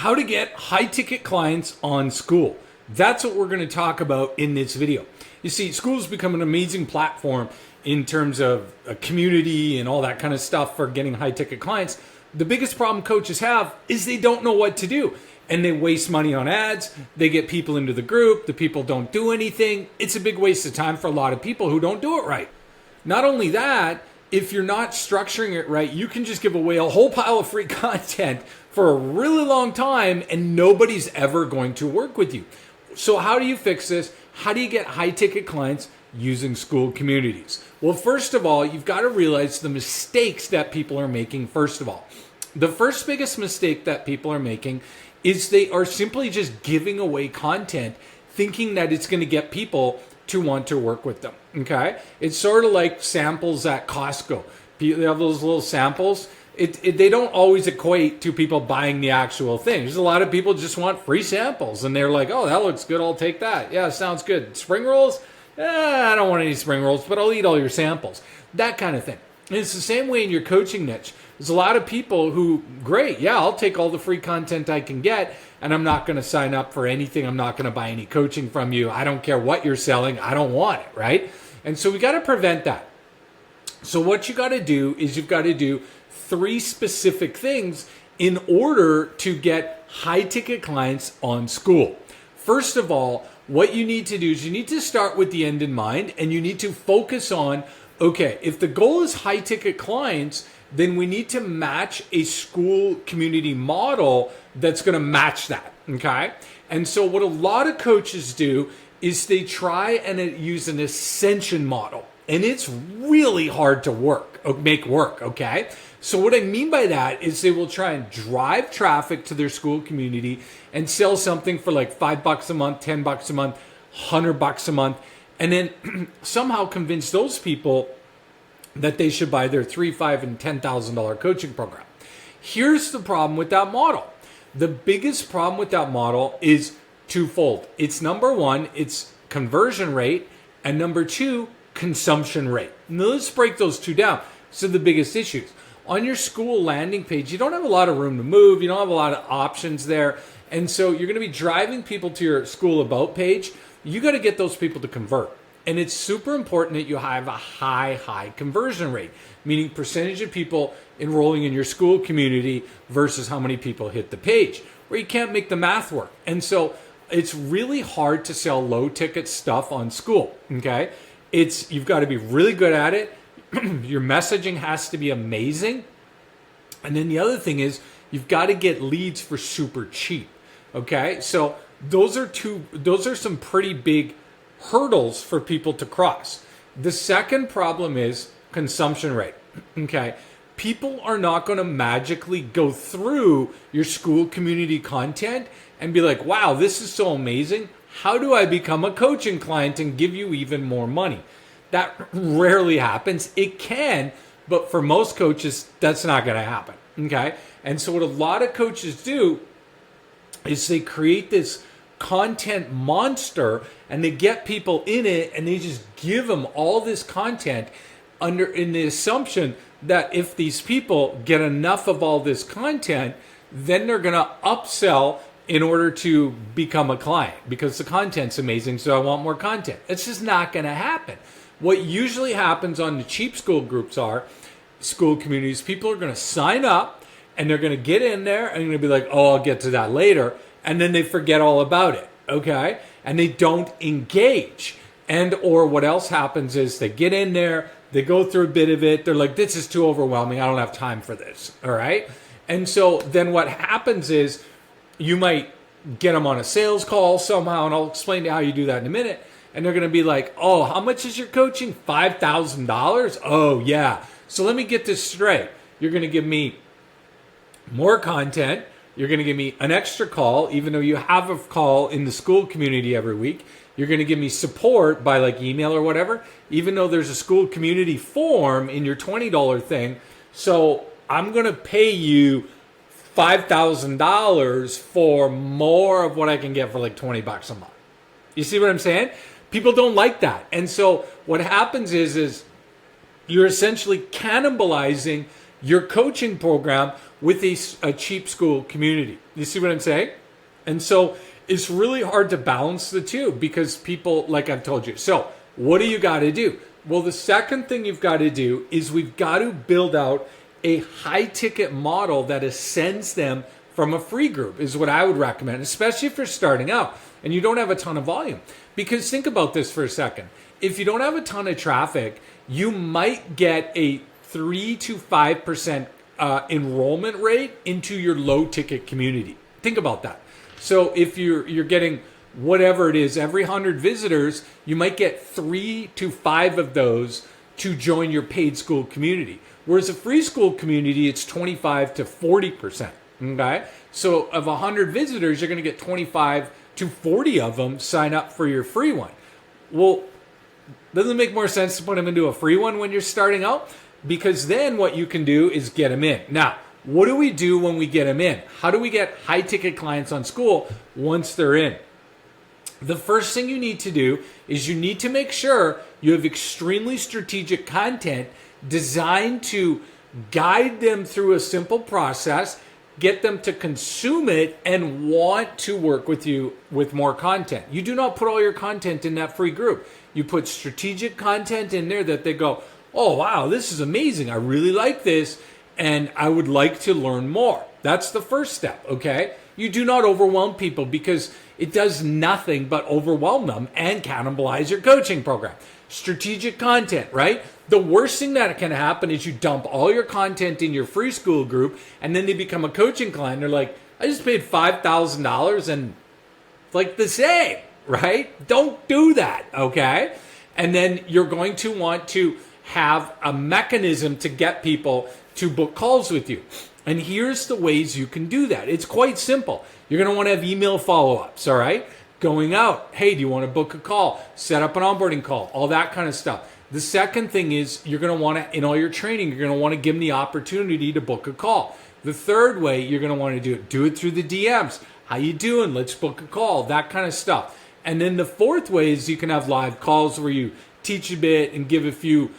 how to get high ticket clients on Skool. That's what we're going to talk about in this video. You see, Skool's become an amazing platform in terms of a community and all that kind of stuff for getting high ticket clients. The biggest problem coaches have is they don't know what to do. And they waste money on ads. They get people into the group. The people don't do anything. It's a big waste of time for a lot of people who don't do it right. Not only that, if you're not structuring it right, you can just give away a whole pile of free content for a really long time and nobody's ever going to work with you. So how do you fix this? How do you get high ticket clients using Skool communities? Well, first of all, you've got to realize the mistakes that people are making. First of all, the first biggest mistake that people are making is they are simply just giving away content thinking that it's going to get people to want to work with them, okay? It's sort of like samples at Costco. They have those little samples. They don't always equate to people buying the actual thing. There's a lot of people just want free samples, and they're like, oh, that looks good, I'll take that. Yeah, sounds good. Spring rolls? I don't want any spring rolls, but I'll eat all your samples. That kind of thing. And it's the same way in your coaching niche. There's a lot of people who, great, yeah, I'll take all the free content I can get, and I'm not going to sign up for anything. I'm not going to buy any coaching from you. I don't care what you're selling. I don't want it, right? And so we got to prevent that. So what you got to do is you've got to do 3 specific things in order to get high-ticket clients on Skool. First of all, what you need to do is you need to start with the end in mind, and you need to focus on, okay, if the goal is high-ticket clients, then we need to match a Skool community model that's going to match that, okay? And so what a lot of coaches do is they try and use an ascension model, and it's really hard to make work, okay? So what I mean by that is they will try and drive traffic to their Skool community and sell something for like $5 a month, $10 a month, $100 a month, and then somehow convince those people that they should buy their $3,000, $5,000, and $10,000 coaching program. Here's the problem with that model. The biggest problem with that model is twofold. It's number one, it's conversion rate, and number 2, consumption rate. Now let's break those two down. So the biggest issues. On your Skool landing page, you don't have a lot of room to move. You don't have a lot of options there. And so you're going to be driving people to your Skool About page. You got to get those people to convert. And it's super important that you have a high conversion rate, meaning percentage of people enrolling in your Skool community versus how many people hit the page, where you can't make the math work. And so it's really hard to sell low ticket stuff on Skool, okay? You've got to be really good at it. Your messaging has to be amazing. And then the other thing is you've got to get leads for super cheap, okay? So those are some pretty big hurdles for people to cross. The second problem is consumption rate. Okay. People are not going to magically go through your Skool community content and be like, wow, this is so amazing. How do I become a coaching client and give you even more money? That rarely happens. It can, but for most coaches, that's not going to happen. Okay. And so what a lot of coaches do is they create this content monster and they get people in it and they just give them all this content in the assumption that if these people get enough of all this content, then they're going to upsell in order to become a client because the content's amazing, so I want more content. It's just not going to happen. What usually happens on the cheap Skool groups Skool communities, people are going to sign up and they're going to get in there and they're going to be like, oh, I'll get to that later. And then they forget all about it, okay? And they don't engage. And or what else happens is they get in there, they go through a bit of it, they're like, this is too overwhelming, I don't have time for this, all right? And so then what happens is you might get them on a sales call somehow, and I'll explain to you how you do that in a minute, and they're gonna be like, oh, how much is your coaching? $5,000? Oh, yeah. So let me get this straight. You're gonna give me more content, you're going to give me an extra call, even though you have a call in the Skool community every week. You're going to give me support by like email or whatever, even though there's a Skool community form in your $20 thing. So I'm going to pay you $5,000 for more of what I can get for like $20 a month. You see what I'm saying? People don't like that. And so what happens is you're essentially cannibalizing your coaching program with a cheap school community. You see what I'm saying? And so it's really hard to balance the two because people, like I've told you. So what do you got to do? Well, the second thing you've got to do is we've got to build out a high ticket model that ascends them from a free group is what I would recommend, especially if you're starting out and you don't have a ton of volume. Because think about this for a second. If you don't have a ton of traffic, you might get a 3 to 5% enrollment rate into your low ticket community. Think about that. So if you're getting whatever it is, every 100 visitors, you might get 3 to 5 of those to join your paid school community. Whereas a free school community, it's 25 to 40%. Okay? So of 100 visitors, you're going to get 25 to 40 of them sign up for your free one. Well, doesn't it make more sense to put them into a free one when you're starting out? Because then what you can do is get them in. Now, what do we do when we get them in? How do we get high ticket clients on Skool once they're in? The first thing you need to do is you need to make sure you have extremely strategic content designed to guide them through a simple process, get them to consume it and want to work with you with more content. You do not put all your content in that free group. You put strategic content in there that they go, oh, wow, this is amazing. I really like this and I would like to learn more. That's the first step, okay? You do not overwhelm people because it does nothing but overwhelm them and cannibalize your coaching program. Strategic content, right? The worst thing that can happen is you dump all your content in your free school group and then they become a coaching client. They're like, I just paid $5,000 and it's like the same, right? Don't do that, okay? And then you're going to want to have a mechanism to get people to book calls with you. And here's the ways you can do that. It's quite simple. You're going to want to have email follow-ups, all right? Going out, hey, do you want to book a call? Set up an onboarding call, all that kind of stuff. The second thing is you're going to want to, in all your training, you're going to want to give them the opportunity to book a call. The third way you're going to want to do it through the DMs. How you doing? Let's book a call, that kind of stuff. And then the fourth way is you can have live calls where you teach a bit and give a few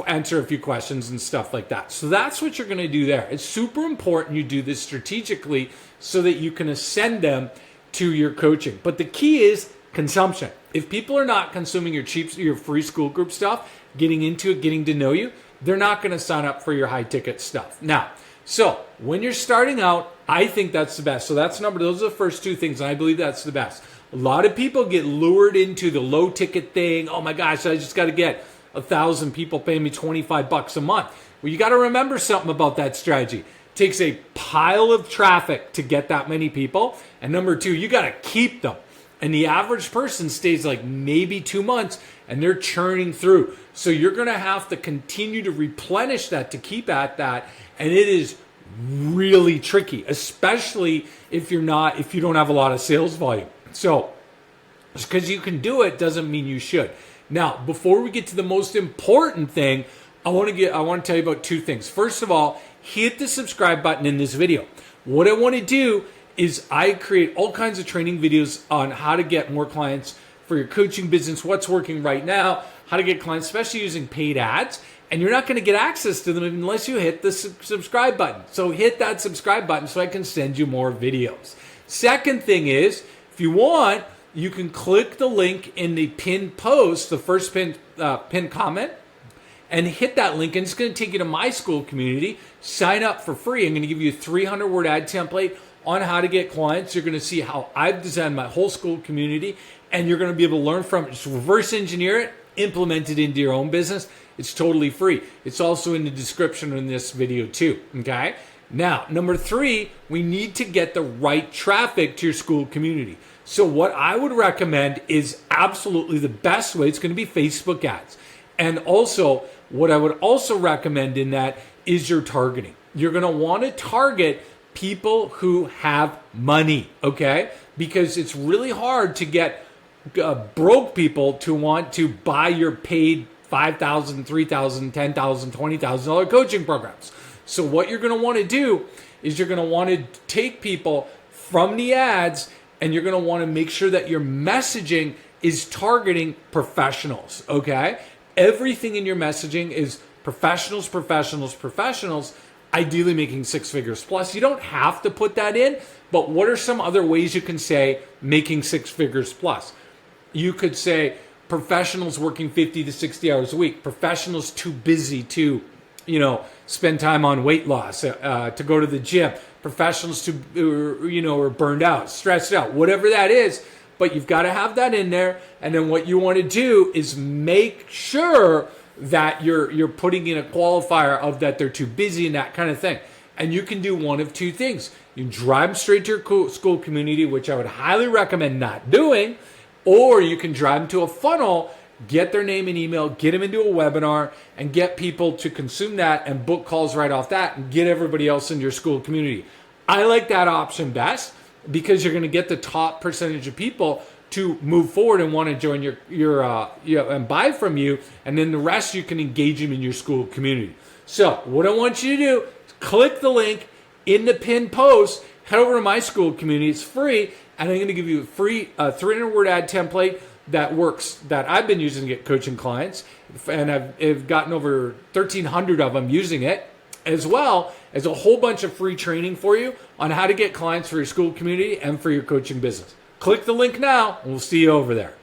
answer a few questions and stuff like that. So that's what you're going to do there. It's super important you do this strategically so that you can ascend them to your coaching. But the key is consumption. If people are not consuming your free school group stuff, getting into it, getting to know you, they're not going to sign up for your high ticket stuff. Now, so when you're starting out, I think that's the best. So those are the first two things, and I believe that's the best. A lot of people get lured into the low ticket thing. Oh my gosh, I just got to get 1,000 people paying me $25 a month. Well, you got to remember something about that strategy. It takes a pile of traffic to get that many people. And number two, you got to keep them. And the average person stays like maybe 2 months and they're churning through. So you're going to have to continue to replenish that to keep at that. And it is really tricky, especially if you don't have a lot of sales volume. So just because you can do it doesn't mean you should. Now, before we get to the most important thing, I want to tell you about two things. First of all, hit the subscribe button in this video. What I want to do is I create all kinds of training videos on how to get more clients for your coaching business, what's working right now, how to get clients, especially using paid ads. And you're not going to get access to them unless you hit the subscribe button. So hit that subscribe button so I can send you more videos. Second thing is, if you want, you can click the link in the pinned post, the first pinned comment, and hit that link, and it's going to take you to my Skool community. Sign up for free. I'm going to give you a 300-word ad template on how to get clients. You're going to see how I've designed my whole Skool community, and you're going to be able to learn from it. Just reverse engineer it, implement it into your own business. It's totally free. It's also in the description in this video too, okay? Now, number three, we need to get the right traffic to your Skool community. So what I would recommend is absolutely the best way. It's going to be Facebook ads. And also, what I would also recommend in that is your targeting. You're going to want to target people who have money, okay? Because it's really hard to get broke people to want to buy your paid $5,000, $3,000, $10,000, $20,000 coaching programs. So what you're going to want to do is you're going to want to take people from the ads, and you're going to want to make sure that your messaging is targeting professionals, okay? Everything in your messaging is professionals, professionals, professionals, ideally making 6 figures plus. You don't have to put that in, but what are some other ways you can say making 6 figures plus? You could say professionals working 50 to 60 hours a week, professionals too busy to, spend time on weight loss, to go to the gym, professionals are burned out, stressed out, whatever that is. But you've got to have that in there. And then what you want to do is make sure that you're putting in a qualifier of that they're too busy and that kind of thing. And you can do one of two things. You can drive them straight to your Skool community, which I would highly recommend not doing, or you can drive them to a funnel, get their name and email, get them into a webinar, and get people to consume that and book calls right off that and get everybody else in your Skool community. I like that option best because you're going to get the top percentage of people to move forward and want to join your and buy from you, and then the rest you can engage them in your Skool community. So what I want you to do is click the link in the pinned post, head over to my Skool community. It's free, and I'm going to give you a free 300-word ad template that works, that I've been using to get coaching clients, and I've gotten over 1,300 of them using it, as well as a whole bunch of free training for you on how to get clients for your Skool community and for your coaching business. Click the link now, and we'll see you over there.